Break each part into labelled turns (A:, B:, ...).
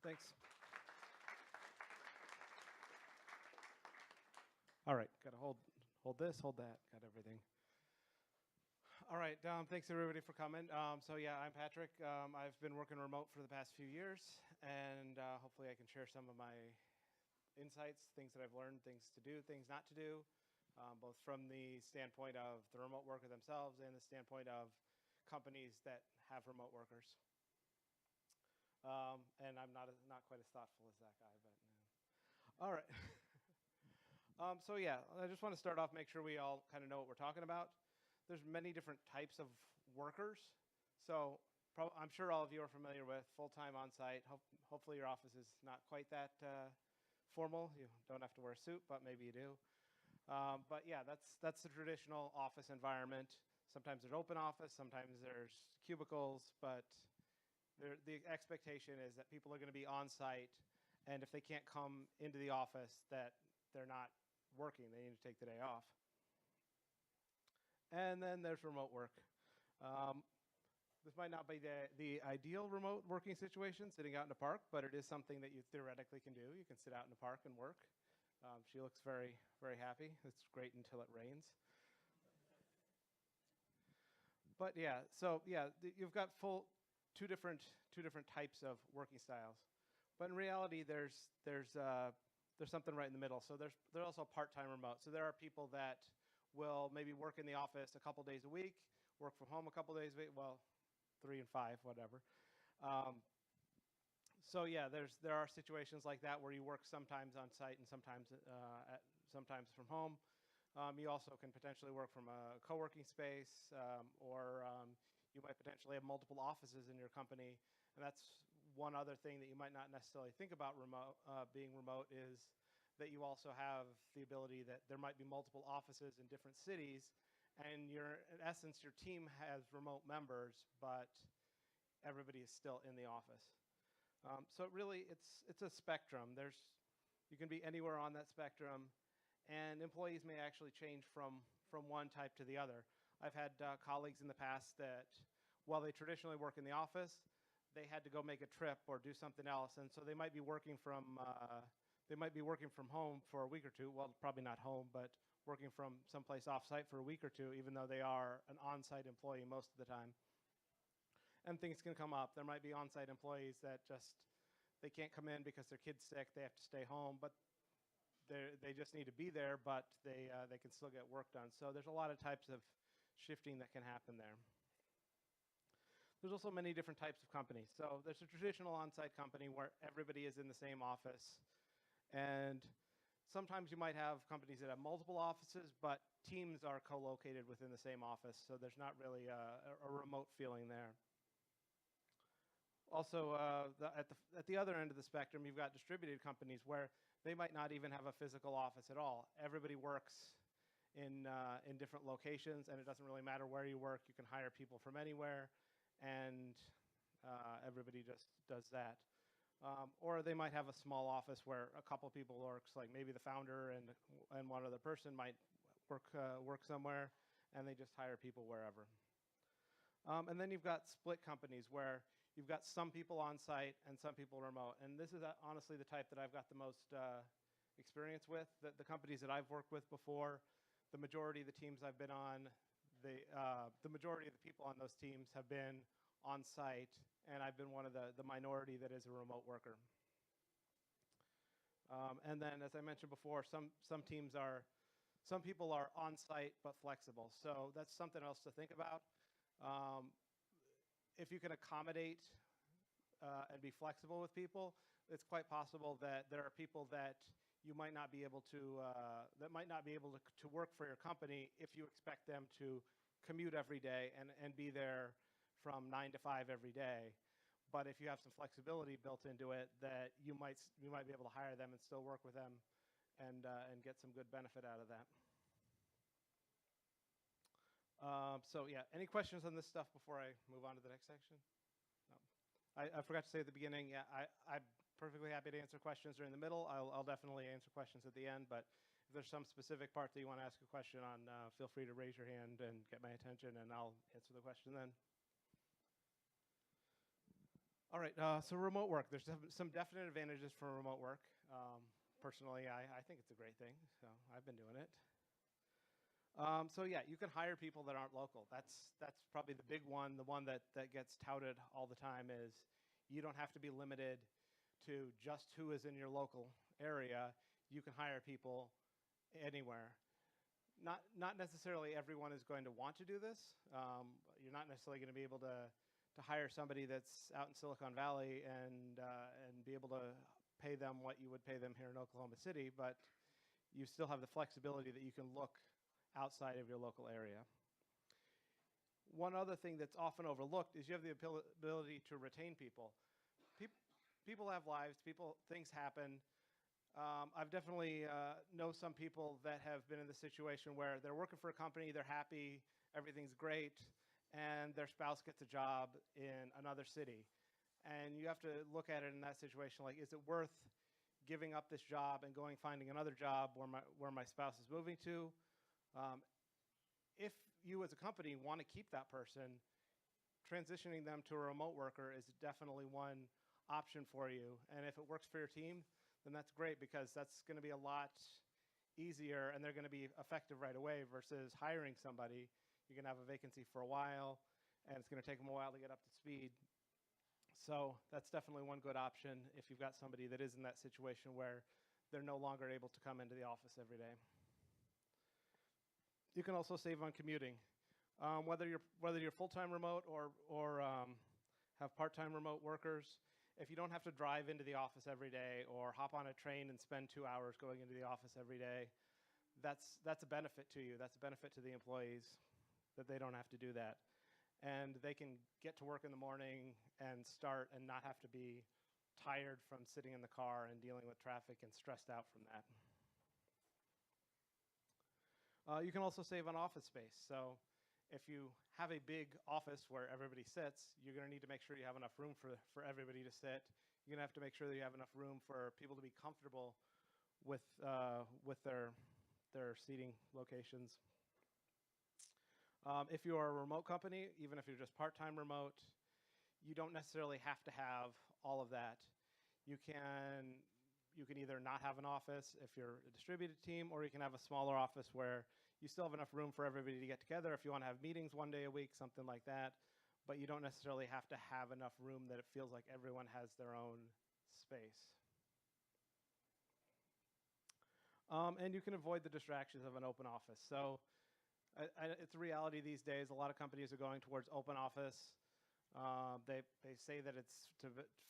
A: Thanks. All right, got to hold this, hold that, got everything. All right, thanks everybody for coming. So yeah, I'm Patrick. I've been working remote for the past few years, and hopefully I can share some of my insights, things that I've learned, things to do, things not to do, both from the standpoint of the remote worker themselves and the standpoint of companies that have remote workers. And I'm not quite as thoughtful as that guy, but all right. So yeah, I just want to start off, make sure we all kind of know what we're talking about. There's many different types of workers. So I'm sure all of you are familiar with full-time on-site. Hopefully your office is not quite that formal. You don't have to wear a suit, but maybe you do. But yeah, that's the traditional office environment. Sometimes there's open office, sometimes there's cubicles, but the expectation is that people are going to be on-site, and if they can't come into the office, that they're not working. They need to take the day off. And then there's remote work. This might not be the ideal remote working situation, sitting out in a park, but it is something that you theoretically can do. You can sit out in a park and work. She looks very, very happy. It's great until it rains. But yeah, so yeah, you've got two different types of working styles. But in reality, there's something right in the middle. So there's also part-time remote. So there are people that will maybe work in the office a couple days a week, work from home a couple days a week, well, 3 and 5, whatever. So yeah, there are situations like that where you work sometimes on site and sometimes from home. You also can potentially work from a co-working space, or you might potentially have multiple offices in your company. And that's one other thing that you might not necessarily think about being remote, is that you also have the ability that there might be multiple offices in different cities, and in essence, your team has remote members, but everybody is still in the office. So really, it's a spectrum. You can be anywhere on that spectrum, and employees may actually change from one type to the other. I've had colleagues in the past that, while they traditionally work in the office, they had to go make a trip or do something else, and so they might be working from home for a week or two. Well, probably not home, but working from someplace off-site for a week or two, even though they are an on-site employee most of the time. And things can come up. There might be on-site employees that they can't come in because their kid's sick. They have to stay home, but they just need to be there, but they can still get work done. So there's a lot of types of shifting that can happen there. There's also many different types of companies. So there's a traditional on-site company where everybody is in the same office. And sometimes you might have companies that have multiple offices, but teams are co-located within the same office. So there's not really a remote feeling there. Also, at the other end of the spectrum, you've got distributed companies where they might not even have a physical office at all. Everybody works in different locations, and it doesn't really matter where you work. You can hire people from anywhere, and everybody just does that. Or they might have a small office where a couple people works, like maybe the founder and one other person might work somewhere, and they just hire people wherever. And then you've got split companies where you've got some people on site and some people remote. And this is honestly the type that I've got the most experience with. The companies that I've worked with before, the majority of the teams I've been on, the majority of the people on those teams have been on site, and I've been one of the minority that is a remote worker. And then, as I mentioned before, some people are on site but flexible. So that's something else to think about. If you can accommodate and be flexible with people, it's quite possible that there are people that you might not be able to to work for your company if you expect them to commute every day and be there from 9 to 5 every day. But if you have some flexibility built into it, that you might be able to hire them and still work with them and get some good benefit out of that. So yeah, any questions on this stuff before I move on to the next section? No. I forgot to say at the beginning, yeah, I'm perfectly happy to answer questions during the middle. I'll definitely answer questions at the end, but if there's some specific part that you want to ask a question on, feel free to raise your hand and get my attention, and I'll answer the question then. All right, so remote work. There's some definite advantages for remote work. Personally, I think it's a great thing, so I've been doing it. So yeah, you can hire people that aren't local. That's probably the big one. The one that gets touted all the time is you don't have to be limited to just who is in your local area. You can hire people anywhere. Not necessarily everyone is going to want to do this. You're not necessarily going to be able to hire somebody that's out in Silicon Valley and be able to pay them what you would pay them here in Oklahoma City, but you still have the flexibility that you can look outside of your local area. One other thing that's often overlooked is you have the ability to retain people. People have lives, things happen. I've definitely know some people that have been in the situation where they're working for a company, they're happy, everything's great, and their spouse gets a job in another city. And you have to look at it in that situation like, is it worth giving up this job and finding another job where my spouse is moving to? If you as a company want to keep that person, transitioning them to a remote worker is definitely one option for you. And if it works for your team, then that's great because that's going to be a lot easier and they're going to be effective right away versus hiring somebody. You're going to have a vacancy for a while and it's going to take them a while to get up to speed. So that's definitely one good option if you've got somebody that is in that situation where they're no longer able to come into the office every day. You can also save on commuting. Whether you're full-time remote or have part-time remote workers, if you don't have to drive into the office every day or hop on a train and spend 2 hours going into the office every day, that's a benefit to you. That's a benefit to the employees that they don't have to do that. And they can get to work in the morning and start and not have to be tired from sitting in the car and dealing with traffic and stressed out from that. You can also save on office space. So if you have a big office where everybody sits, you're going to need to make sure you have enough room for everybody to sit. You're going to have to make sure that you have enough room for people to be comfortable with their seating locations. If you are a remote company, even if you're just part-time remote, you don't necessarily have to have all of that. You can either not have an office if you're a distributed team, or you can have a smaller office where you still have enough room for everybody to get together if you want to have meetings one day a week, something like that, but you don't necessarily have to have enough room that it feels like everyone has their own space. And you can avoid the distractions of an open office. So it's a reality these days. A lot of companies are going towards open office. They say that it's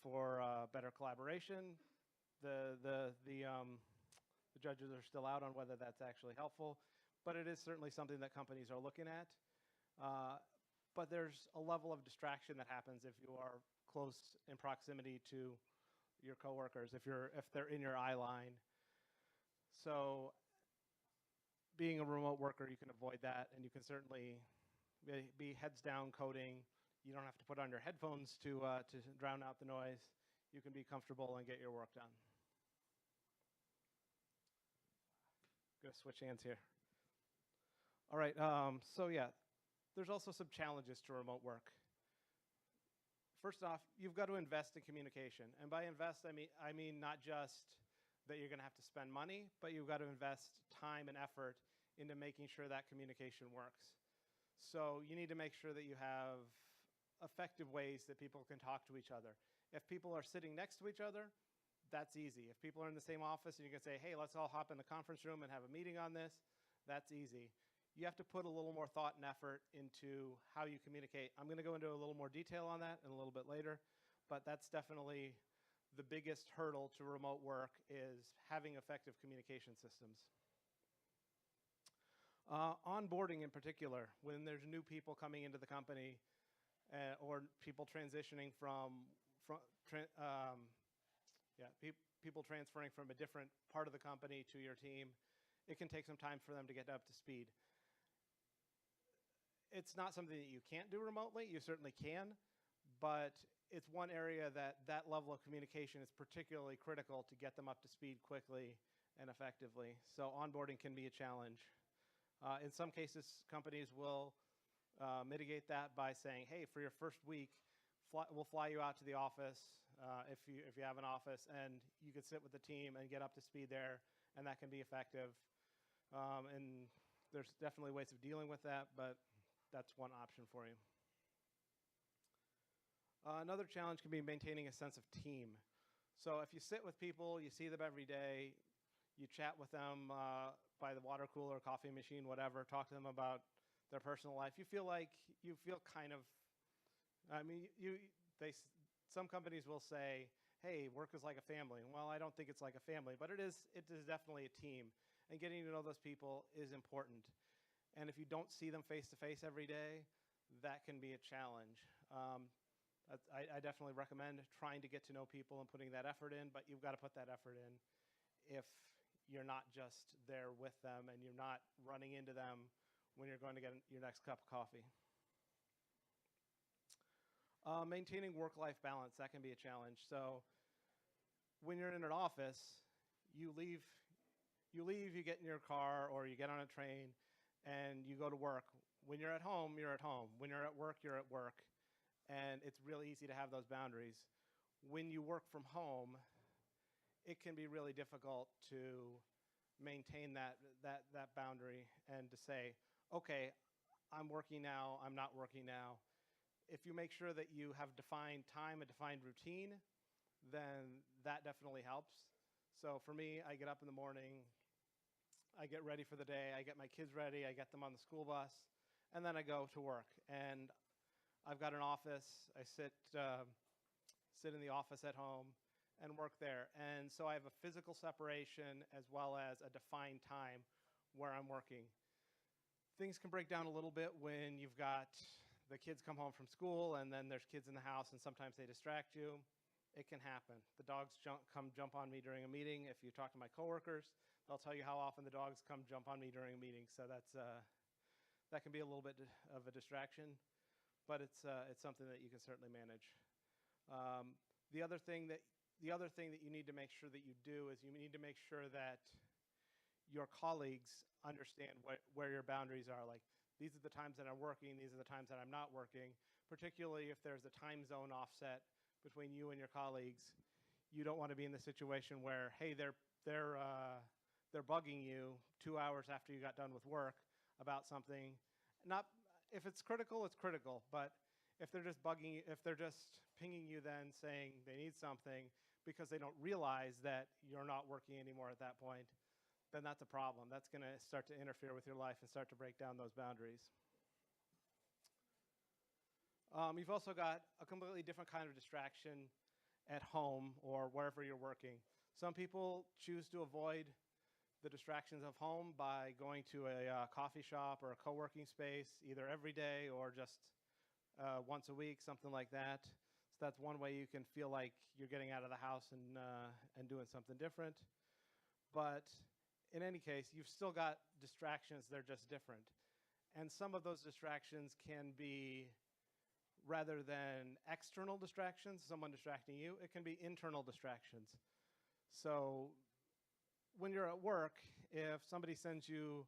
A: for better collaboration. The judges are still out on whether that's actually helpful, but it is certainly something that companies are looking at. But there's a level of distraction that happens if you are close in proximity to your coworkers, if they're in your eye line. So being a remote worker, you can avoid that, and you can certainly be heads down coding. You don't have to put on your headphones to drown out the noise. You can be comfortable and get your work done. Gonna switch hands here. All right, so yeah, there's also some challenges to remote work. First off, you've got to invest in communication. And by invest, I mean not just that you're gonna have to spend money, but you've got to invest time and effort into making sure that communication works. So you need to make sure that you have effective ways that people can talk to each other. If people are sitting next to each other, that's easy. If people are in the same office and you can say, hey, let's all hop in the conference room and have a meeting on this, that's easy. You have to put a little more thought and effort into how you communicate. I'm going to go into a little more detail on that in a little bit later, but that's definitely the biggest hurdle to remote work is having effective communication systems. Onboarding in particular, when there's new people coming into the company or people transitioning people transferring from a different part of the company to your team, it can take some time for them to get up to speed. It's not something that you can't do remotely. You certainly can, but it's one area that level of communication is particularly critical to get them up to speed quickly and effectively. So onboarding can be a challenge. In some cases, companies will mitigate that by saying, hey, for your first week, we'll fly you out to the office if you have an office, and you can sit with the team and get up to speed there, and that can be effective. And there's definitely ways of dealing with that, but that's one option for you. Another challenge can be maintaining a sense of team. So if you sit with people, you see them every day, you chat with them by the water cooler, coffee machine, whatever, talk to them about their personal life, you feel kind of, I mean, some companies will say, hey, work is like a family. Well, I don't think it's like a family, but it is definitely a team. And getting to know those people is important. And if you don't see them face to face every day, that can be a challenge. I definitely recommend trying to get to know people and putting that effort in, but you've got to put that effort in if you're not just there with them and you're not running into them when you're going to get your next cup of coffee. Maintaining work-life balance, that can be a challenge. So when you're in an office, you leave, you get in your car or you get on a train and you go to work. When you're at home, you're at home. When you're at work, you're at work. And it's really easy to have those boundaries. When you work from home, it can be really difficult to maintain that boundary and to say, okay, I'm working now, I'm not working now. If you make sure that you have defined time, a defined routine, then that definitely helps. So for me, I get up in the morning, I get ready for the day, I get my kids ready, I get them on the school bus, and then I go to work. And I've got an office. I sit in the office at home and work there. And so I have a physical separation as well as a defined time where I'm working. Things can break down a little bit when you've got the kids come home from school and then there's kids in the house and sometimes they distract you. It can happen. The dogs come jump on me during a meeting. If you talk to my coworkers, they'll tell you how often the dogs come jump on me during a meeting. So that can be a little bit of a distraction. But it's something that you can certainly manage. The other thing that you need to make sure that you do is you need to make sure that your colleagues understand where your boundaries are. Like, these are the times that I'm working, these are the times that I'm not working, particularly if there's a time zone offset between you and your colleagues. You don't want to be in the situation where, hey, they're bugging you 2 hours after you got done with work about something. If it's critical, it's critical. But if they're just bugging you, if they're just pinging you then saying they need something because they don't realize that you're not working anymore at that point, then that's a problem. That's going to start to interfere with your life and start to break down those boundaries. You've also got a completely different kind of distraction at home or wherever you're working. Some people choose to avoid the distractions of home by going to a coffee shop or a co-working space either every day or just once a week, something like that. So that's one way you can feel like you're getting out of the house and doing something different. But in any case, you've still got distractions, they're just different. And some of those distractions can be, rather than external distractions, someone distracting you, it can be internal distractions. So when you're at work, if somebody sends you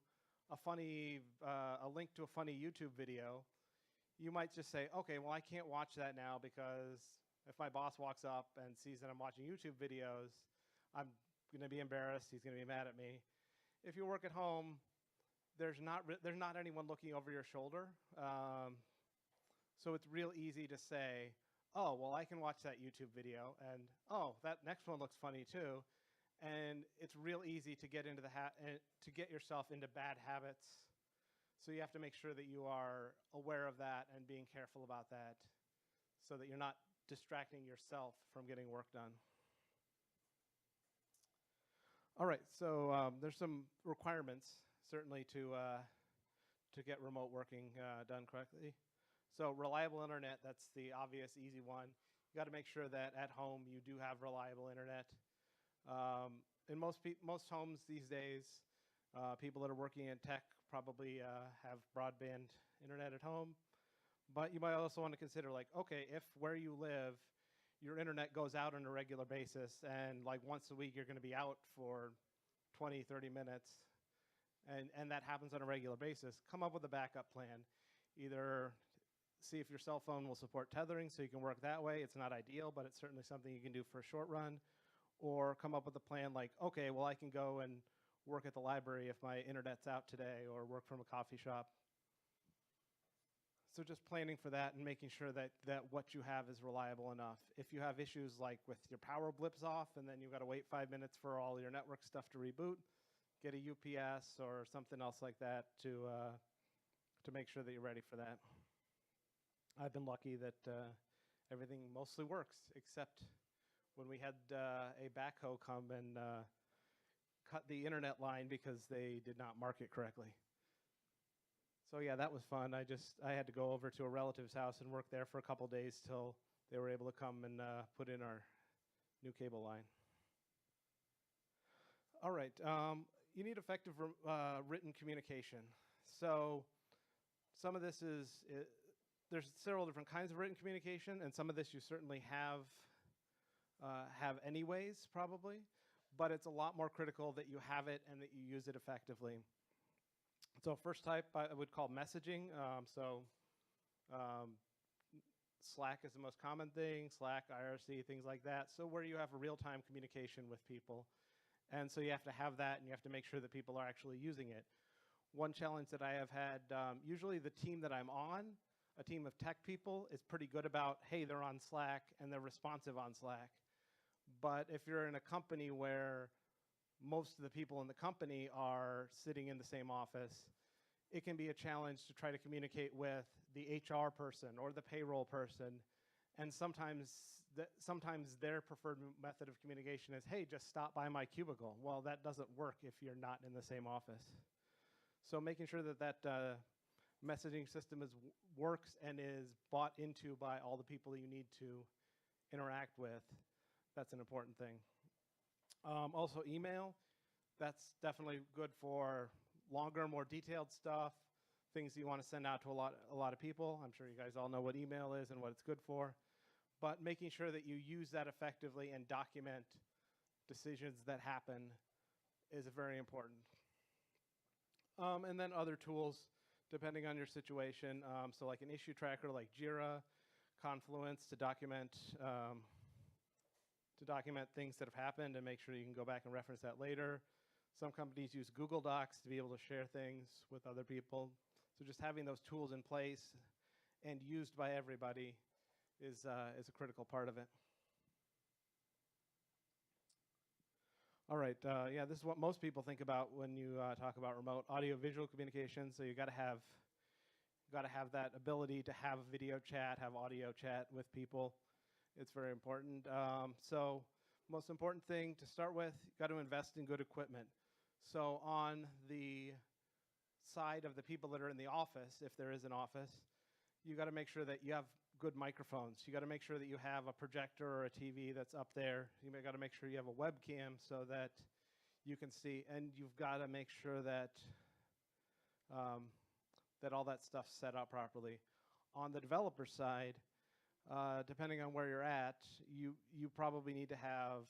A: a link to a funny YouTube video, you might just say, okay, well, I can't watch that now because if my boss walks up and sees that I'm watching YouTube videos, I'm going to be embarrassed, he's going to be mad at me. If you work at home, there's not anyone looking over your shoulder. So it's real easy to say, oh, well, I can watch that YouTube video, and oh, that next one looks funny too. And it's real easy to get into to get yourself into bad habits. So you have to make sure that you are aware of that and being careful about that so that you're not distracting yourself from getting work done. All right, so there's some requirements, certainly, to get remote working done correctly. So reliable internet, that's the obvious, easy one. You got to make sure that at home you do have reliable internet. In most homes these days, people that are working in tech probably have broadband internet at home. But you might also want to consider, like, okay, if where you live, your internet goes out on a regular basis, and like once a week you're going to be out for 20, 30 minutes, and that happens on a regular basis, come up with a backup plan. Either see if your cell phone will support tethering so you can work that way. It's not ideal, but it's certainly something you can do for a short run. Or come up with a plan like, okay, well, I can go and work at the library if my internet's out today, or work from a coffee shop. So just planning for that and making sure that what you have is reliable enough. If you have issues like with your power blips off and then you've got to wait 5 minutes for all your network stuff to reboot, get a UPS or something else like that to make sure that you're ready for that. I've been lucky that everything mostly works, except when we had a backhoe come and cut the internet line because they did not mark it correctly. So yeah, that was fun. I had to go over to a relative's house and work there for a couple days till they were able to come and put in our new cable line. All right, you need effective written communication. So some of this there's several different kinds of written communication, and some of this you certainly have anyways, probably, but it's a lot more critical that you have it and that you use it effectively. So first type I would call messaging. Slack is the most common thing, Slack, IRC, things like that. So where you have a real-time communication with people. And so you have to have that, and you have to make sure that people are actually using it. One challenge that I have had, usually the team that I'm on, a team of tech people, is pretty good about, hey, they're on Slack, and they're responsive on Slack. But if you're in a company where most of the people in the company are sitting in the same office, it can be a challenge to try to communicate with the HR person or the payroll person. And sometimes their preferred method of communication is, hey, just stop by my cubicle. Well, that doesn't work if you're not in the same office. So making sure that messaging system works and is bought into by all the people you need to interact with, that's an important thing. Also email, that's definitely good for longer, more detailed stuff, things you want to send out to a lot of people. I'm sure you guys all know what email is and what it's good for. But making sure that you use that effectively and document decisions that happen is very important. And then other tools, depending on your situation. So like an issue tracker like Jira, Confluence to document things that have happened and make sure you can go back and reference that later. Some companies use Google Docs to be able to share things with other people. So just having those tools in place and used by everybody is a critical part of it. All right, yeah, this is what most people think about when you talk about remote audio-visual communication. So you got to have that ability to have video chat, have audio chat with people. It's very important. So most important thing to start with, you got to invest in good equipment. So on the side of the people that are in the office, if there is an office, you got to make sure that you have good microphones. You got to make sure that you have a projector or a TV that's up there. You got to make sure you have a webcam so that you can see, and you've got to make sure that that all that stuff's set up properly. On the developer side, depending on where you're at, you probably need to have,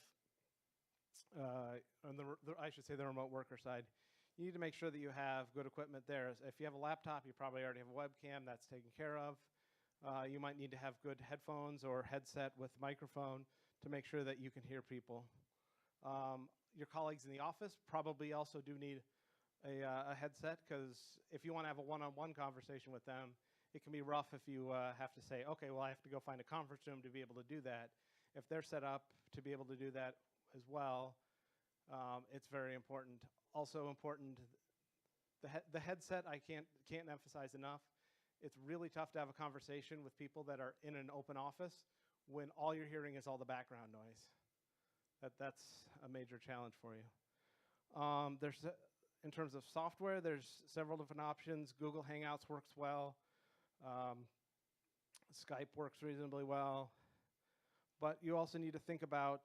A: on I should say the remote worker side, you need to make sure that you have good equipment there. If you have a laptop, you probably already have a webcam, that's taken care of. You might need to have good headphones or headset with microphone to make sure that you can hear people. Your colleagues in the office probably also do need a headset, because if you want to have a one-on-one conversation with them, it can be rough if you have to say, okay, well, I have to go find a conference room to be able to do that. If they're set up to be able to do that as well, it's very important. Also important, the headset, I can't emphasize enough. It's really tough to have a conversation with people that are in an open office when all you're hearing is all the background noise. That's a major challenge for you. In terms of software, there's several different options. Google Hangouts works well. Skype works reasonably well. But you also need to think about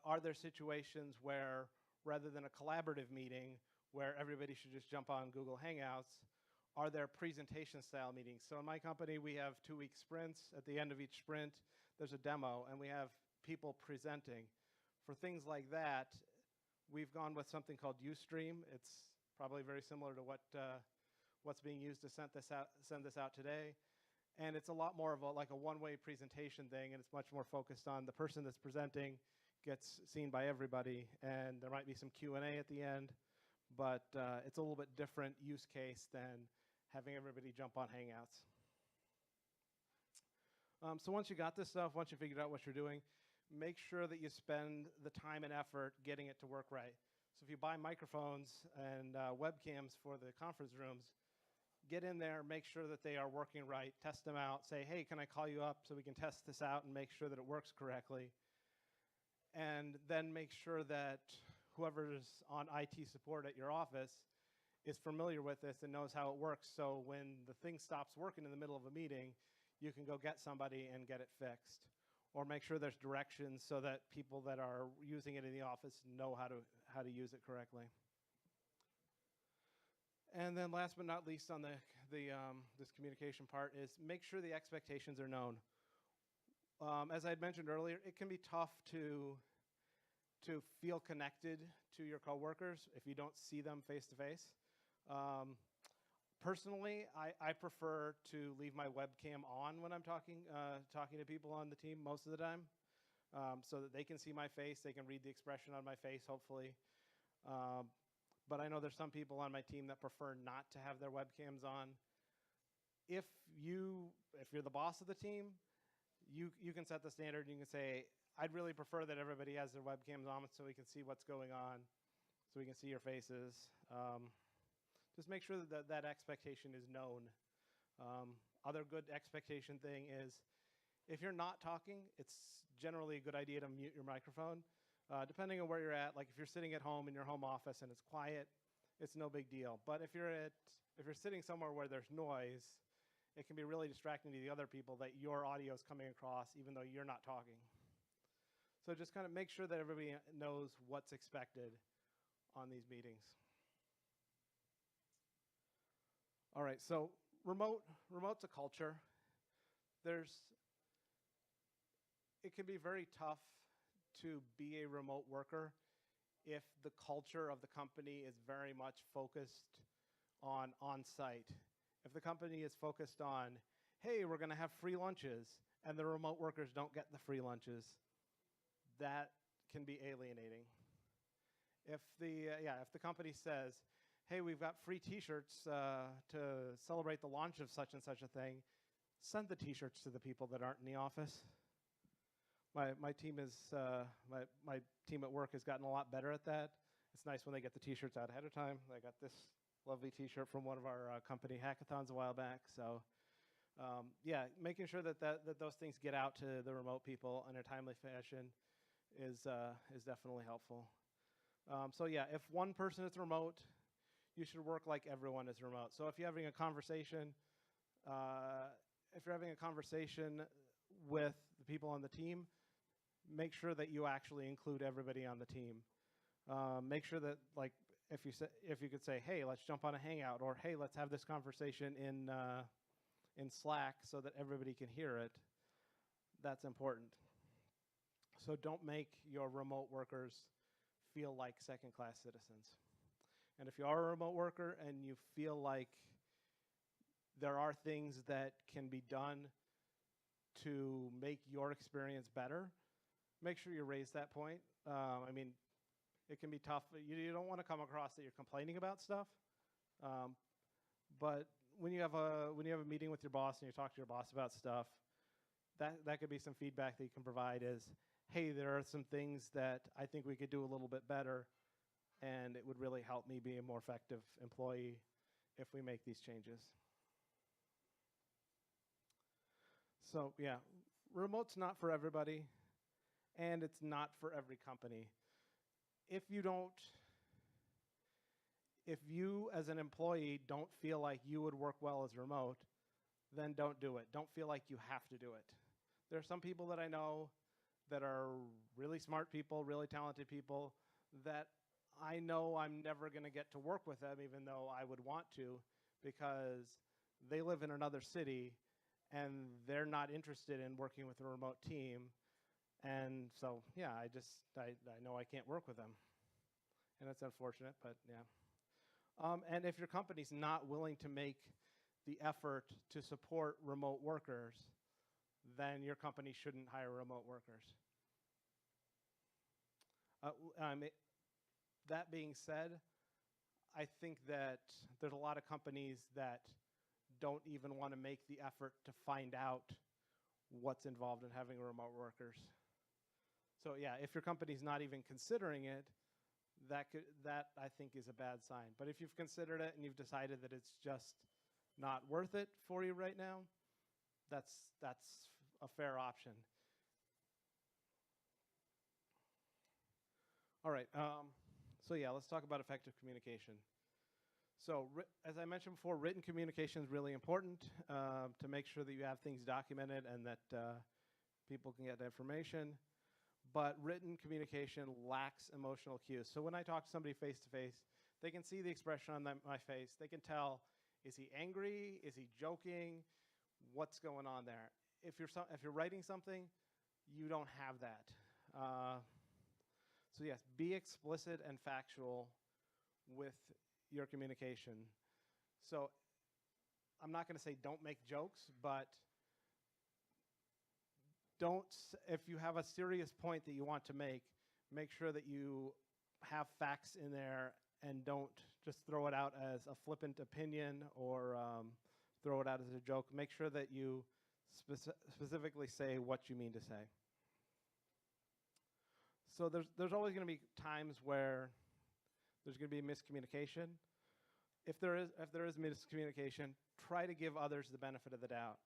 A: are there situations where, rather than a collaborative meeting where everybody should just jump on Google Hangouts, are there presentation style meetings? So in my company, we have 2-week sprints. At the end of each sprint, there's a demo, and we have people presenting. For things like that, we've gone with something called Ustream. It's probably very similar to what's being used to send this out today. And it's a lot more of like a one-way presentation thing, and it's much more focused on the person that's presenting gets seen by everybody, and there might be some Q&A at the end, but it's a little bit different use case than having everybody jump on Hangouts. So once you got this stuff, once you figured out what you're doing, make sure that you spend the time and effort getting it to work right. So if you buy microphones and webcams for the conference rooms, get in there, make sure that they are working right, test them out, say, hey, can I call you up so we can test this out and make sure that it works correctly? And then make sure that whoever's on IT support at your office is familiar with this and knows how it works, so when the thing stops working in the middle of a meeting, you can go get somebody and get it fixed. Or make sure there's directions so that people that are using it in the office know how to use it correctly. And then last but not least on this communication part is make sure the expectations are known. As I had mentioned earlier, it can be tough to feel connected to your coworkers if you don't see them face to face. Personally, I prefer to leave my webcam on when I'm talking to people on the team most of the time, so that they can see my face, they can read the expression on my face, hopefully. But I know there's some people on my team that prefer not to have their webcams on. If you're the boss of the team, you can set the standard and you can say, I'd really prefer that everybody has their webcams on so we can see what's going on, so we can see your faces. Just make sure that that expectation is known. Other good expectation thing is, if you're not talking, it's generally a good idea to mute your microphone. Depending on where you're at, like if you're sitting at home in your home office and it's quiet, it's no big deal. But if you're sitting somewhere where there's noise, it can be really distracting to the other people that your audio is coming across even though you're not talking. So just kind of make sure that everybody knows what's expected on these meetings. All right, so remote's a culture. It can be very tough to be a remote worker if the culture of the company is very much focused on on-site. If the company is focused on, hey, we're going to have free lunches, and the remote workers don't get the free lunches, that can be alienating. If the company says, hey, we've got free T-shirts to celebrate the launch of such and such a thing, send the T-shirts to the people that aren't in the office. My team at work has gotten a lot better at that. It's nice when they get the T-shirts out ahead of time. I got this lovely T-shirt from one of our company hackathons a while back. So, making sure that those things get out to the remote people in a timely fashion is definitely helpful. If one person is remote, you should work like everyone is remote. So if you're having a conversation, with the people on the team, make sure that you actually include everybody on the team. Make sure that, like, if you could say, hey, let's jump on a Hangout, or hey, let's have this conversation in Slack so that everybody can hear it. That's important. So don't make your remote workers feel like second-class citizens. And if you are a remote worker and you feel like there are things that can be done to make your experience better, make sure you raise that point. It can be tough. You don't want to come across that you're complaining about stuff. But when you have a meeting with your boss and you talk to your boss about stuff, that could be some feedback that you can provide is, hey, there are some things that I think we could do a little bit better, and it would really help me be a more effective employee if we make these changes. So yeah, remote's not for everybody, and it's not for every company. If you as an employee don't feel like you would work well as remote, then don't do it. Don't feel like you have to do it. There are some people that I know that are really smart people, really talented people, that I know I'm never going to get to work with them even though I would want to, because they live in another city and they're not interested in working with a remote team. And so, yeah, I know I can't work with them. And it's unfortunate, but yeah. And if your company's not willing to make the effort to support remote workers, then your company shouldn't hire remote workers. That being said, I think that there's a lot of companies that don't even want to make the effort to find out what's involved in having remote workers. So yeah, if your company's not even considering it, that I think is a bad sign. But if you've considered it and you've decided that it's just not worth it for you right now, that's a fair option. All right, so yeah, let's talk about effective communication. So as I mentioned before, written communication is really important to make sure that you have things documented and that people can get the information. But written communication lacks emotional cues. So when I talk to somebody face to face, they can see the expression on my face. They can tell, is he angry? Is he joking? What's going on there? If you're writing something, you don't have that. So yes, be explicit and factual with your communication. So I'm not going to say don't make jokes, but if you have a serious point that you want to make sure that you have facts in there and don't just throw it out as a flippant opinion or throw it out as a joke. Make sure that you specifically say what you mean to say. So there's always going to be times where there's going to be miscommunication. If there is miscommunication, try to give others the benefit of the doubt.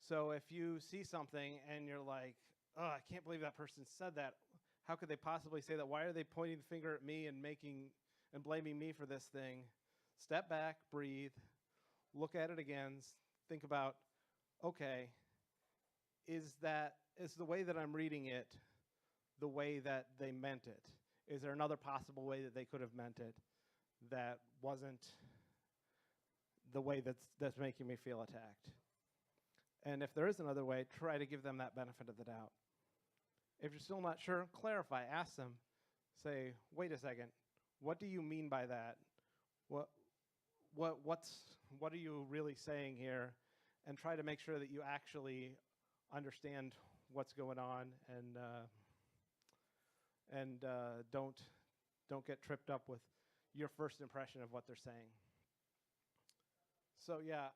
A: So if you see something and you're like, oh, I can't believe that person said that. How could they possibly say that? Why are they pointing the finger at me and blaming me for this thing? Step back, breathe, look at it again, think about, okay, is the way that I'm reading it the way that they meant it? Is there another possible way that they could have meant it that wasn't the way that's making me feel attacked? And if there is another way, try to give them that benefit of the doubt. If you're still not sure, clarify. Ask them. Say, wait a second, what do you mean by that? What are you really saying here? And try to make sure that you actually understand what's going on and don't get tripped up with your first impression of what they're saying. So yeah,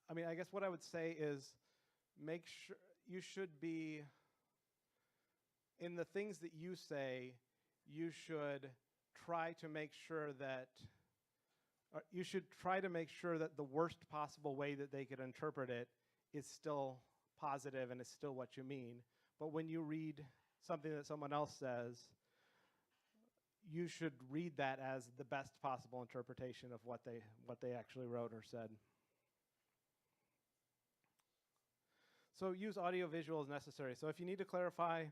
A: I mean, I guess what I would say is make sure you should be, in the things that you say, you should try to make sure that the worst possible way that they could interpret it is still positive and is still what you mean. But when you read something that someone else says, you should read that as the best possible interpretation of what they actually wrote or said. So use audio-visual as necessary. So if you need to clarify,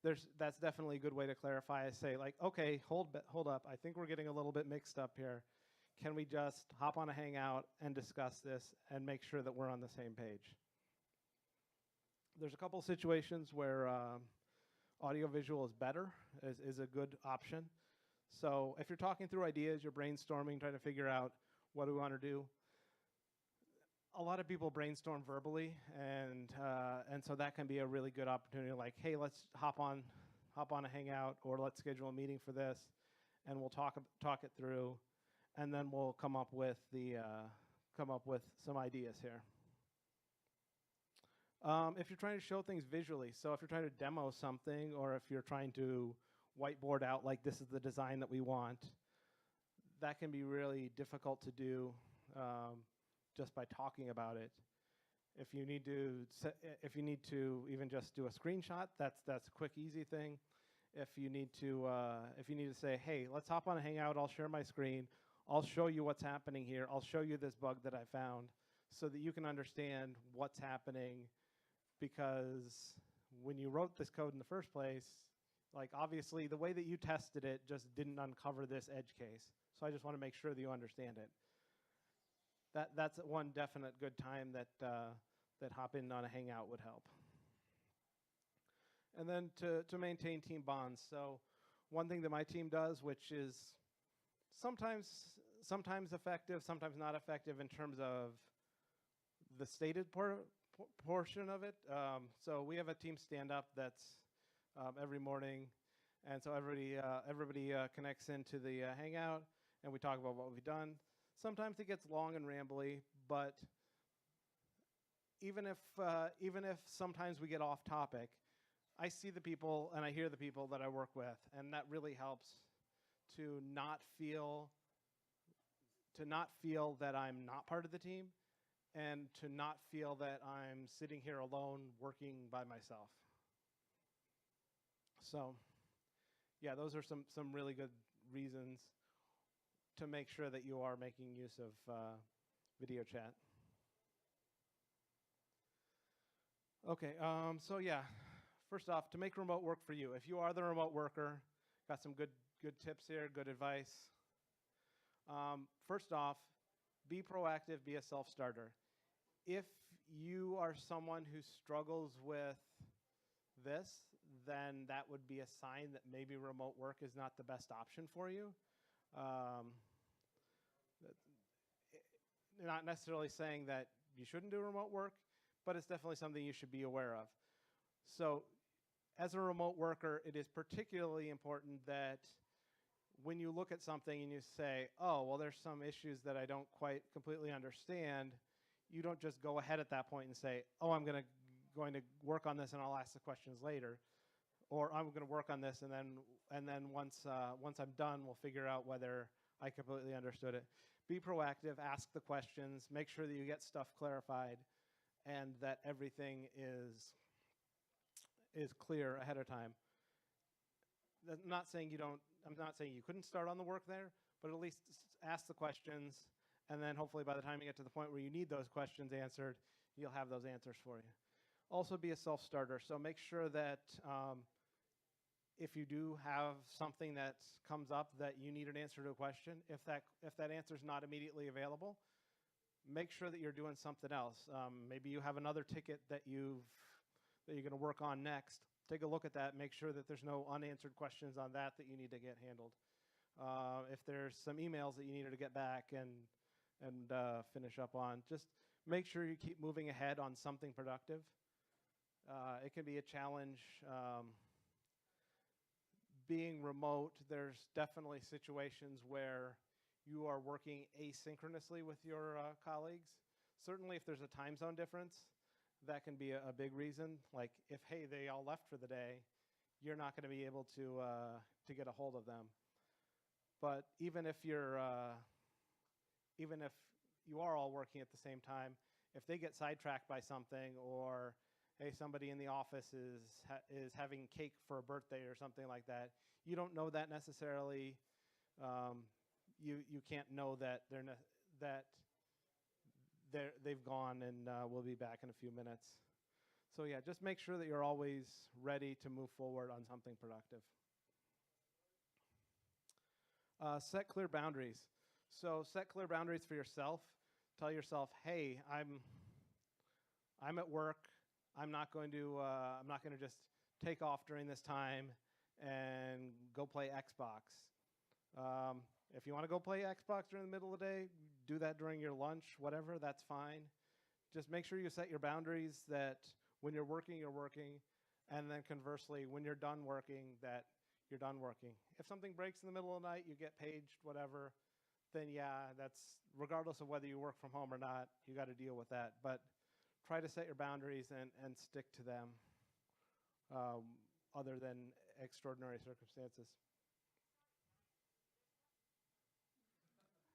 A: that's definitely a good way to clarify. I say like, okay, hold up. I think we're getting a little bit mixed up here. Can we just hop on a hangout and discuss this and make sure that we're on the same page? There's a couple situations where audio-visual is better, is a good option. So if you're talking through ideas, you're brainstorming, trying to figure out what do we want to do. A lot of people brainstorm verbally, and so that can be a really good opportunity. Like, hey, let's hop on a hangout, or let's schedule a meeting for this, and we'll talk it through, and then we'll come up with some ideas here. If you're trying to show things visually, so if you're trying to demo something, or if you're trying to whiteboard out like this is the design that we want, that can be really difficult to do just by talking about it. If you need to even just do a screenshot, that's a quick, easy thing. If you need to say, hey, let's hop on a hangout, I'll share my screen, I'll show you what's happening here, I'll show you this bug that I found, so that you can understand what's happening. Because when you wrote this code in the first place, like obviously the way that you tested it just didn't uncover this edge case. So I just want to make sure that you understand it. That's one definite good time that hopping on a hangout would help. And then to maintain team bonds. So one thing that my team does, which is sometimes sometimes effective, sometimes not effective in terms of the stated portion of it. So we have a team stand-up that's every morning, and so everybody connects into the Hangout, and we talk about what we've done. Sometimes it gets long and rambly, but even if sometimes we get off topic, I see the people and I hear the people that I work with, and that really helps to not feel that I'm not part of the team, and to not feel that I'm sitting here alone working by myself. So, yeah, those are some really good reasons to make sure that you are making use of video chat. Okay, so yeah, first off, to make remote work for you. If you are the remote worker, got some good tips here, good advice. First off, be proactive, be a self-starter. If you are someone who struggles with this, then that would be a sign that maybe remote work is not the best option for you. Not necessarily saying that you shouldn't do remote work, but it's definitely something you should be aware of. So as a remote worker, it is particularly important that when you look at something and you say, oh, well, there's some issues that I don't quite completely understand, you don't just go ahead at that point and say, oh, I'm going to work on this and I'll ask the questions later. Or I'm going to work on this and then once I'm done, we'll figure out whether I completely understood it. Be proactive, ask the questions, make sure that you get stuff clarified, and that everything is clear ahead of time. I'm not saying you couldn't start on the work there, but at least ask the questions, and then hopefully by the time you get to the point where you need those questions answered, you'll have those answers for you. Also be a self-starter, so make sure that if you do have something that comes up that you need an answer to a question, if that answer is not immediately available, make sure that you're doing something else. Maybe you have another ticket that you're going to work on next. Take a look at that. Make sure that there's no unanswered questions on that you need to get handled. If there's some emails that you needed to get back and finish up on, just make sure you keep moving ahead on something productive. It can be a challenge. Being remote, there's definitely situations where you are working asynchronously with your colleagues. Certainly if there's a time zone difference, that can be a big reason. Like if, hey, they all left for the day, you're not going to be able to get a hold of them. But even if you are all working at the same time, if they get sidetracked by something, or hey, somebody in the office is having cake for a birthday or something like that, you don't know that necessarily. You can't know that they've gone and we'll be back in a few minutes. So yeah, just make sure that you're always ready to move forward on something productive. Set clear boundaries. So set clear boundaries for yourself. Tell yourself, hey, I'm at work. I'm not going to just take off during this time and go play Xbox. If you want to go play Xbox during the middle of the day, do that during your lunch, whatever, that's fine. Just make sure you set your boundaries that when you're working, and then conversely, when you're done working, that you're done working. If something breaks in the middle of the night, you get paged, whatever, then yeah, that's regardless of whether you work from home or not, you got to deal with that. But try to set your boundaries and stick to them other than extraordinary circumstances.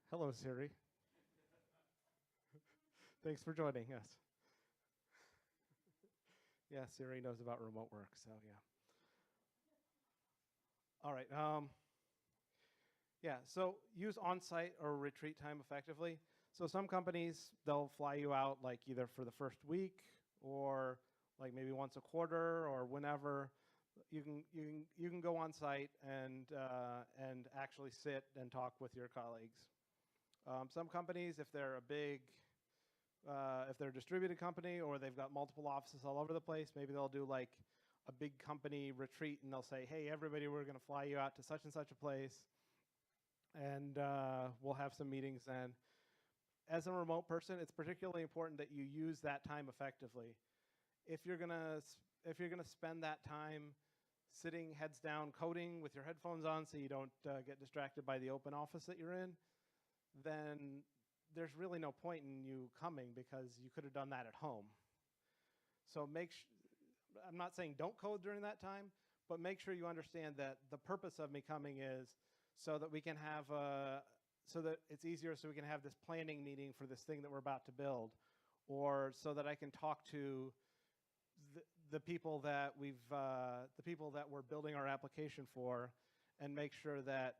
A: Hello, Siri. Thanks for joining us. Yeah, Siri knows about remote work, so yeah. All right. Yeah, so use on-site or retreat time effectively. So some companies, they'll fly you out like either for the first week or like maybe once a quarter or whenever. You can go on site and actually sit and talk with your colleagues. Some companies, if they're a distributed company or they've got multiple offices all over the place, maybe they'll do like a big company retreat and they'll say, hey, everybody, we're going to fly you out to such and such a place. and we'll have some meetings then. As a remote person, it's particularly important that you use that time effectively. If you're gonna spend that time sitting heads down coding with your headphones on so you don't get distracted by the open office that you're in, then there's really no point in you coming because you could have done that at home. So I'm not saying don't code during that time, but make sure you understand that the purpose of me coming is so that we can have so that it's easier, so we can have this planning meeting for this thing that we're about to build, or so that I can talk to the people that we're building our application for, and make sure that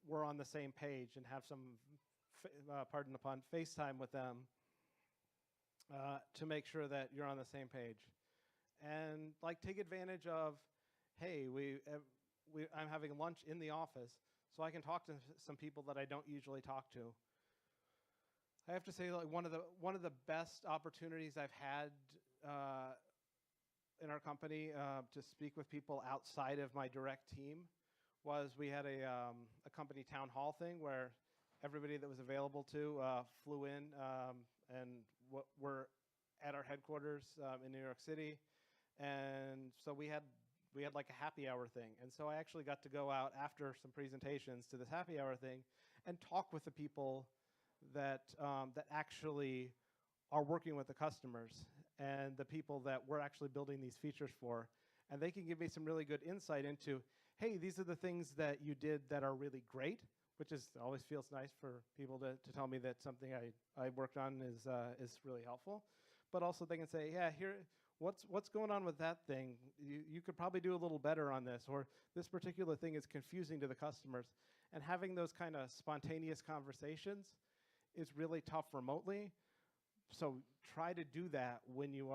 A: we're on the same page and have some, pardon the pun, FaceTime with them to make sure that you're on the same page. And like take advantage of, hey, I'm having lunch in the office, so I can talk to some people that I don't usually talk to. I have to say, like one of the best opportunities I've had in our company to speak with people outside of my direct team was we had a company town hall thing where everybody that was available to flew in and were at our headquarters in New York City, and so we had like a happy hour thing. And so I actually got to go out after some presentations to this happy hour thing and talk with the people that that actually are working with the customers and the people that we're actually building these features for. And they can give me some really good insight into, hey, these are the things that you did that are really great, which always feels nice for people to tell me that something I worked on is really helpful. But also they can say, yeah, here, what's going on with that thing? You could probably do a little better on this, or this particular thing is confusing to the customers. And having those kind of spontaneous conversations is really tough remotely. So try to do that when you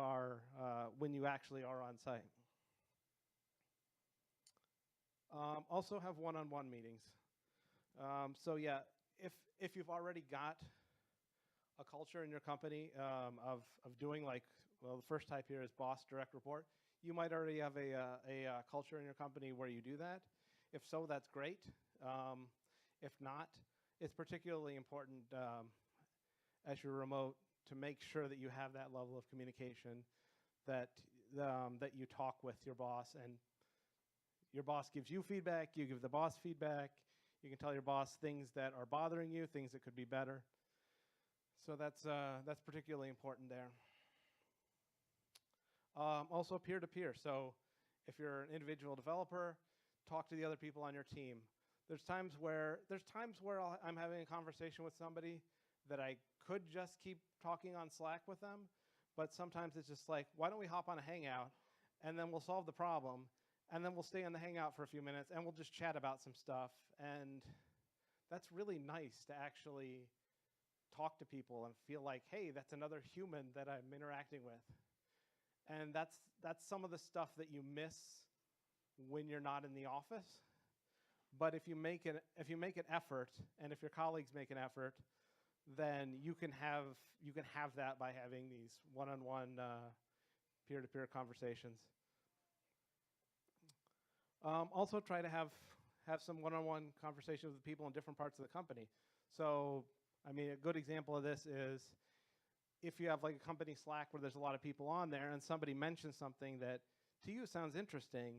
A: actually are on site. Also have one-on-one meetings. So yeah, if you've already got a culture in your company of doing, like, well, the first type here is boss direct report. You might already have a culture in your company where you do that. If so, that's great. If not, it's particularly important as you're remote to make sure that you have that level of communication, that you talk with your boss, and your boss gives you feedback, you give the boss feedback. You can tell your boss things that are bothering you, things that could be better. So that's particularly important there. Also peer-to-peer. So if you're an individual developer, talk to the other people on your team. There's times where I'm having a conversation with somebody that I could just keep talking on Slack with them, but sometimes it's just like, why don't we hop on a Hangout, and then we'll solve the problem, and then we'll stay in the Hangout for a few minutes, and we'll just chat about some stuff. And that's really nice to actually talk to people and feel like, hey, that's another human that I'm interacting with. And that's some of the stuff that you miss when you're not in the office. But if you make an effort, and if your colleagues make an effort, then you can have that by having these one-on-one peer-to-peer conversations. Also try to have some one-on-one conversations with people in different parts of the company. So, I mean, a good example of this is if you have like a company Slack where there's a lot of people on there and somebody mentions something that to you sounds interesting,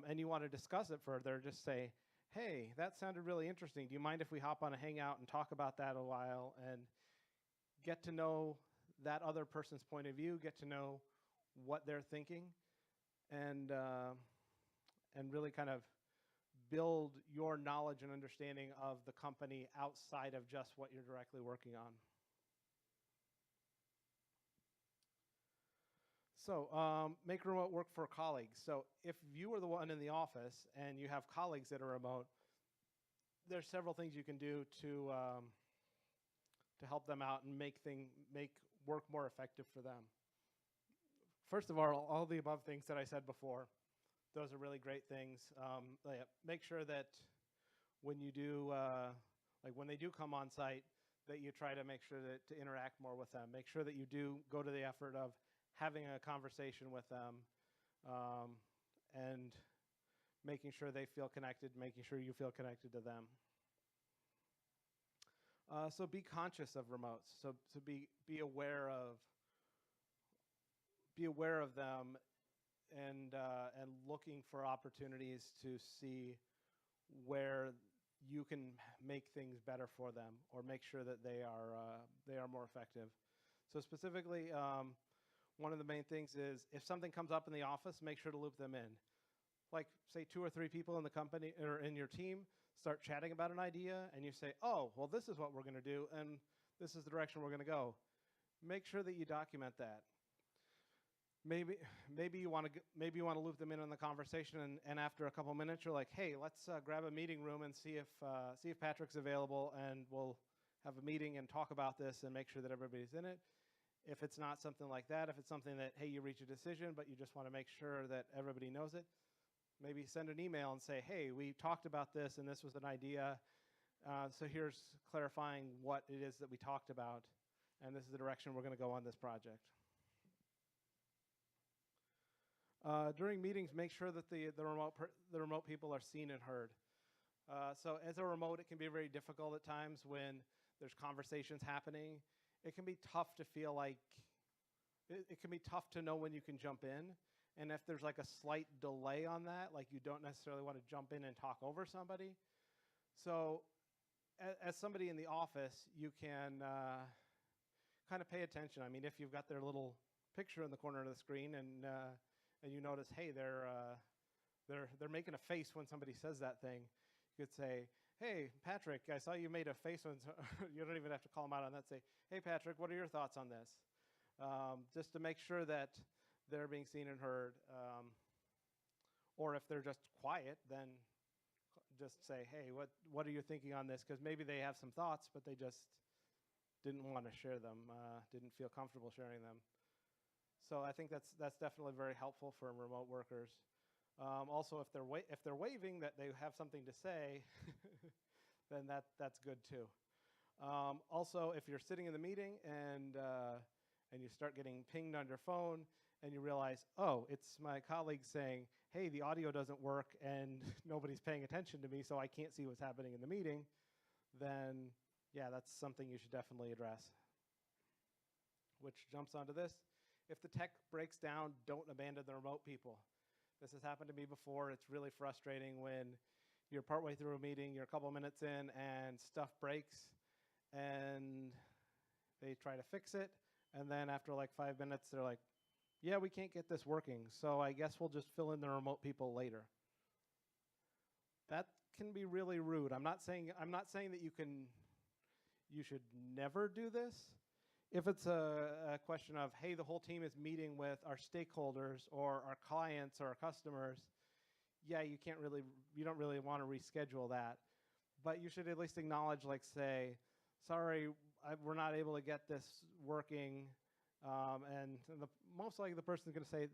A: and you want to discuss it further, just say, hey, that sounded really interesting. Do you mind if we hop on a Hangout and talk about that a while and get to know that other person's point of view, get to know what they're thinking, and really kind of build your knowledge and understanding of the company outside of just what you're directly working on. So make remote work for colleagues. So if you are the one in the office and you have colleagues that are remote, there's several things you can do to help them out and make work more effective for them. First of all the above things that I said before, those are really great things. Make sure that when you do, like when they do come on site, that you try to make sure that to interact more with them. Make sure that you do go to the effort of having a conversation with them, and making sure they feel connected, making sure you feel connected to them. So be conscious of remotes. So be aware of them, and looking for opportunities to see where you can make things better for them, or make sure that they are more effective. So specifically, one of the main things is if something comes up in the office, make sure to loop them in. Like, say 2 or 3 people in the company or in your team start chatting about an idea, and you say, oh, well, this is what we're going to do, and this is the direction we're going to go. Make sure that you document that. Maybe you want to loop them in on the conversation, and after a couple minutes, you're like, hey, let's grab a meeting room and see if Patrick's available, and we'll have a meeting and talk about this and make sure that everybody's in it. If it's not something like that, if it's something that, hey, you reach a decision, but you just want to make sure that everybody knows it, maybe send an email and say, hey, we talked about this, and this was an idea. So here's clarifying what it is that we talked about, and this is the direction we're going to go on this project. During meetings, make sure that the remote people are seen and heard. So as a remote, it can be very difficult at times when there's conversations happening. It can be tough to feel like, it can be tough to know when you can jump in. And if there's like a slight delay on that, like you don't necessarily want to jump in and talk over somebody. So as somebody in the office, you can kind of pay attention. I mean, if you've got their little picture in the corner of the screen, and you notice, hey, they're making a face when somebody says that thing, you could say, hey, Patrick, I saw you made a face when you don't even have to call them out on that. Say, hey, Patrick, what are your thoughts on this? Just to make sure that they're being seen and heard. Or if they're just quiet, then just say, hey, what are you thinking on this? Because maybe they have some thoughts, but they just didn't want to share them, didn't feel comfortable sharing them. So I think that's definitely very helpful for remote workers. Also, if they're waving that they have something to say, then that's good too. Also, if you're sitting in the meeting and you start getting pinged on your phone, and you realize, oh, it's my colleague saying, hey, the audio doesn't work and nobody's paying attention to me, so I can't see what's happening in the meeting, then yeah, that's something you should definitely address. Which jumps onto this. If the tech breaks down, don't abandon the remote people. This has happened to me before. It's really frustrating when you're partway through a meeting, you're a couple minutes in, and stuff breaks, and they try to fix it, and then after like 5 minutes, they're like, yeah, we can't get this working, so I guess we'll just fill in the remote people later. That can be really rude. I'm not saying that you should never do this. If it's a question of, hey, the whole team is meeting with our stakeholders or our clients or our customers, yeah, you don't really want to reschedule that. But you should at least acknowledge, like, say, sorry, we're not able to get this working. And most likely the person's going to say,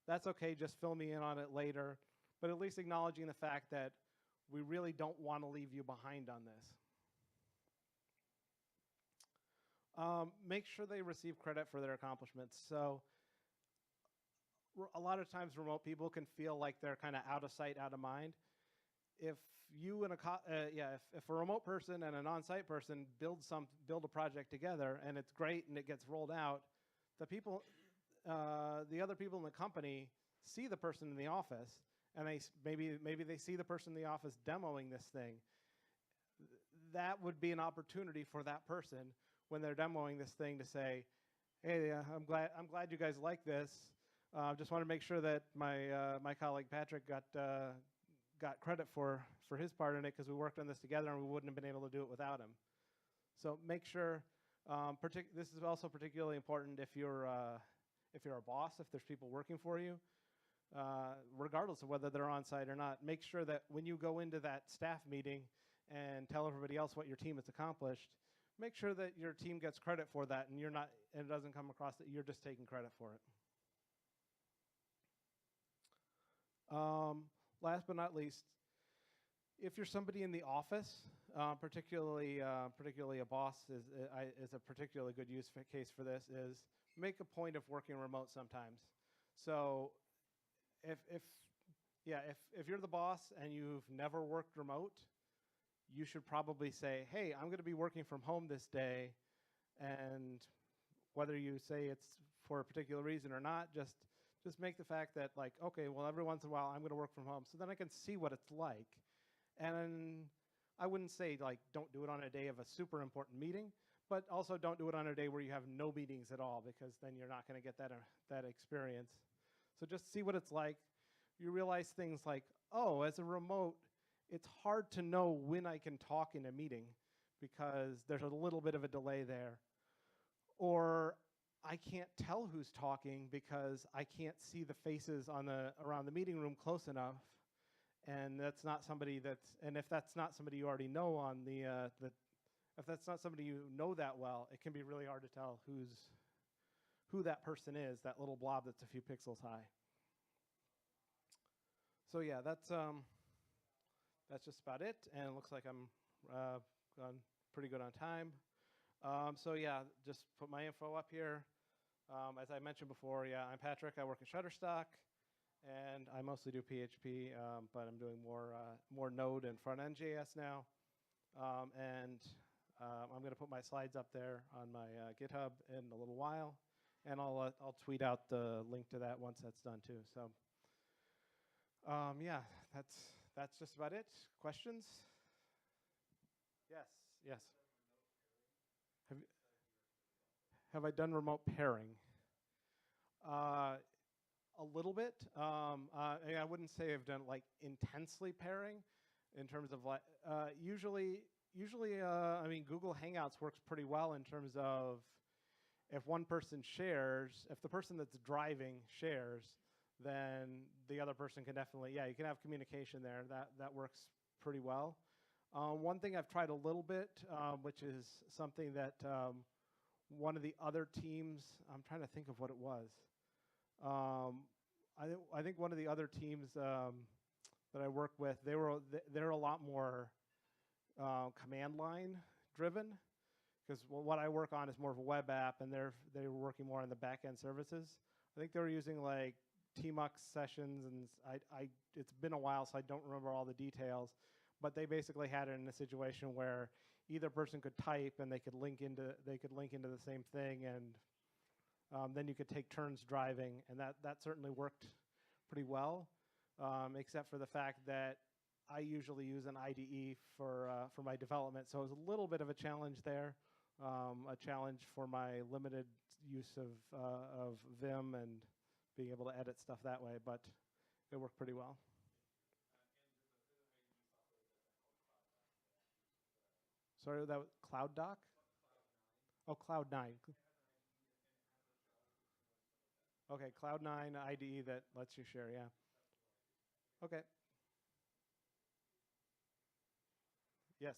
A: that's okay, just fill me in on it later. But at least acknowledging the fact that we really don't want to leave you behind on this. Make sure they receive credit for their accomplishments. So a lot of times remote people can feel like they're kind of out of sight, out of mind. If you and if a remote person and an on-site person build a project together and it's great and it gets rolled out, the other people in the company see the person in the office, and maybe they see the person in the office demoing this thing. That would be an opportunity for that person when they're demoing this thing to say, hey, I'm glad you guys like this. Just want to make sure that my colleague Patrick got credit for his part in it, because we worked on this together and we wouldn't have been able to do it without him. So make sure. This is also particularly important if you're a boss, if there's people working for you, regardless of whether they're on site or not. Make sure that when you go into that staff meeting and tell everybody else what your team has accomplished, make sure that your team gets credit for that, and it doesn't come across that you're just taking credit for it. Last but not least, if you're somebody in the office, particularly a boss is a particularly good use case for this, is make a point of working remote sometimes. So if Yeah, if you're the boss and you've never worked remote, you should probably say, hey, I'm going to be working from home this day, and whether you say it's for a particular reason or not, just make the fact that, like, okay, well, every once in a while I'm going to work from home, so then I can see what it's like. And I wouldn't say, like, don't do it on a day of a super important meeting, but also don't do it on a day where you have no meetings at all, because then you're not going to get that experience. So just see what it's like. You realize things like, oh, as a remote, it's hard to know when I can talk in a meeting because there's a little bit of a delay there. Or I can't tell who's talking because I can't see the faces around the meeting room close enough. And that's not somebody and if that's not somebody you already know if that's not somebody you know that well, it can be really hard to tell who that person is, that little blob that's a few pixels high. So yeah, that's just about it, and it looks like I'm gone pretty good on time. So yeah, just put my info up here. As I mentioned before, yeah, I'm Patrick. I work at Shutterstock, and I mostly do PHP, but I'm doing more Node and front-end JS now. And I'm going to put my slides up there on my GitHub in a little while, and I'll tweet out the link to that once that's done too. So yeah, that's just about it. Questions? Yes. Yes. Have I done remote pairing? A little bit. I wouldn't say I've done like intensely pairing, in terms of like usually. I mean, Google Hangouts works pretty well in terms of if one person shares, if the person that's driving shares, then the other person can definitely, yeah, you can have communication there. That works pretty well. One thing I've tried a little bit, which is something that one of the other teams, I'm trying to think of what it was. I think one of the other teams that I work with, they're a lot more command line driven, because what I work on is more of a web app, and they were working more on the back end services. I think they were using like tmux sessions, and it's been a while, so I don't remember all the details. But they basically had it in a situation where either person could type, and they could link into the same thing, and then you could take turns driving, and that certainly worked pretty well, except for the fact that I usually use an IDE for my development, so it was a little bit of a challenge there, a challenge for my limited use of Vim and being able to edit stuff that way, but it worked pretty well. Sorry, that was CloudDoc? Oh, Cloud9. Okay, Cloud9 IDE that lets you share, yeah. Okay. Yes.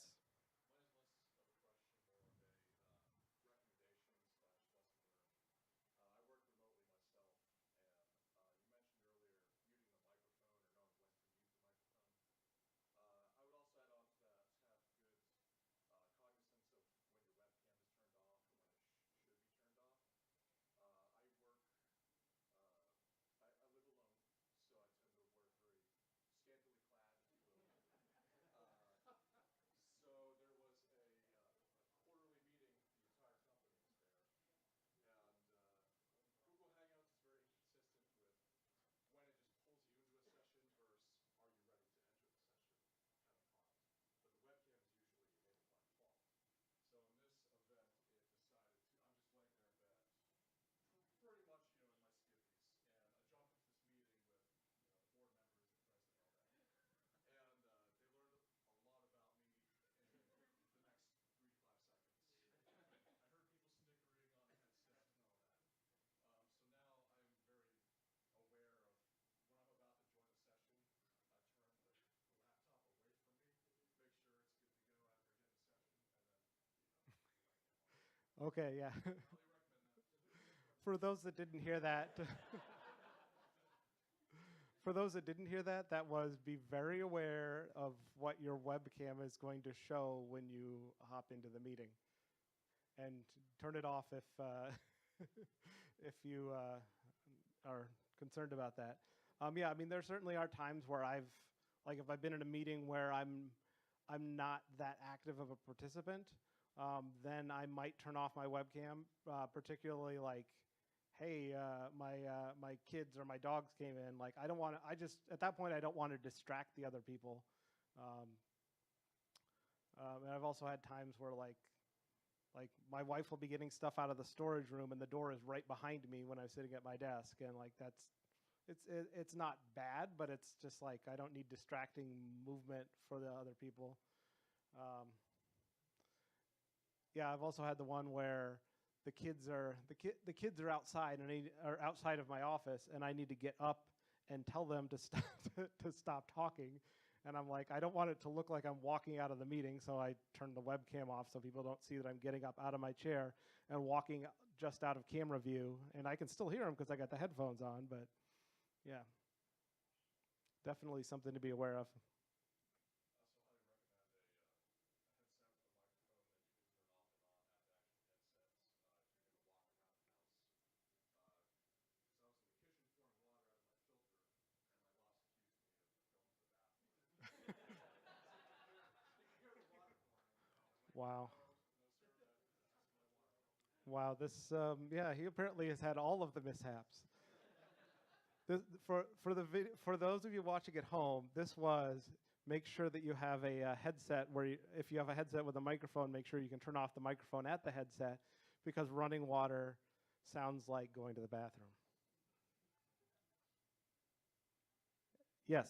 A: Okay, yeah. For those that didn't hear that, that was be very aware of what your webcam is going to show when you hop into the meeting, and turn it off if if you are concerned about that. Yeah, I mean, there certainly are times where like, if I've been in a meeting where I'm not that active of a participant, then I might turn off my webcam, particularly like, hey, my kids or my dogs came in. Like, I don't want to. At that point, I don't want to distract the other people. Um, and I've also had times where like my wife will be getting stuff out of the storage room, and the door is right behind me when I'm sitting at my desk, and like it's not bad, but it's just like I don't need distracting movement for the other people. Um, yeah, I've also had the one where the kids are outside and are outside of my office, and I need to get up and tell them to stop to stop talking. And I'm like, I don't want it to look like I'm walking out of the meeting, so I turn the webcam off so people don't see that I'm getting up out of my chair and walking just out of camera view. And I can still hear them because I got the headphones on, but yeah, definitely something to be aware of. Wow. Wow, yeah, he apparently has had all of the mishaps. For those of you watching at home, this was make sure that you have a headset if you have a headset with a microphone, make sure you can turn off the microphone at the headset because running water sounds like going to the bathroom. Yes.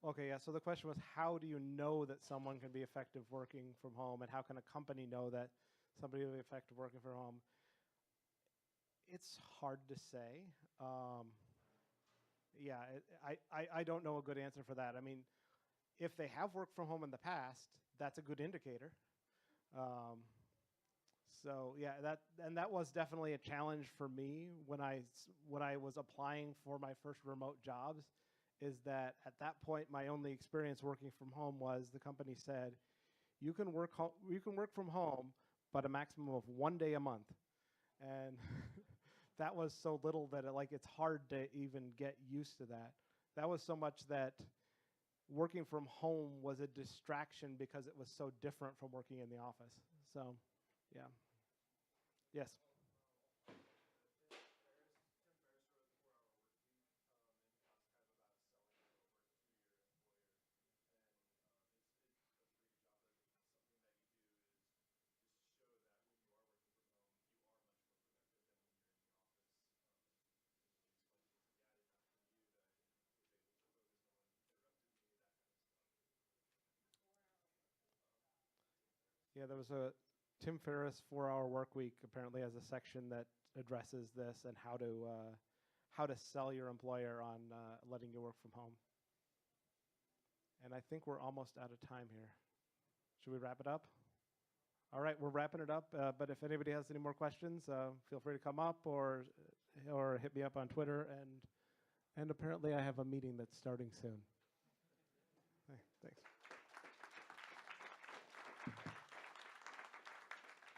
A: Okay, yeah. So the question was, how do you know that someone can be effective working from home, and how can a company know that somebody will be effective working from home? It's hard to say. Yeah, I don't know a good answer for that. I mean, if they have worked from home in the past, that's a good indicator. Um, so yeah, that was definitely a challenge for me when I was applying for my first remote jobs. Is that at that point my only experience working from home was the company said you can work from home, but a maximum of 1 day a month, and that was so little that it's hard to even get used to that. That was so much that working from home was a distraction because it was so different from working in the office. So, yeah. Yes. Yeah, there was a Tim Ferriss 4 Hour Work Week apparently has a section that addresses this and how to sell your employer on letting you work from home. And I think we're almost out of time here. Should we wrap it up? All right, we're wrapping it up. But if anybody has any more questions, feel free to come up or hit me up on Twitter. And apparently I have a meeting that's starting soon. Hey, thanks.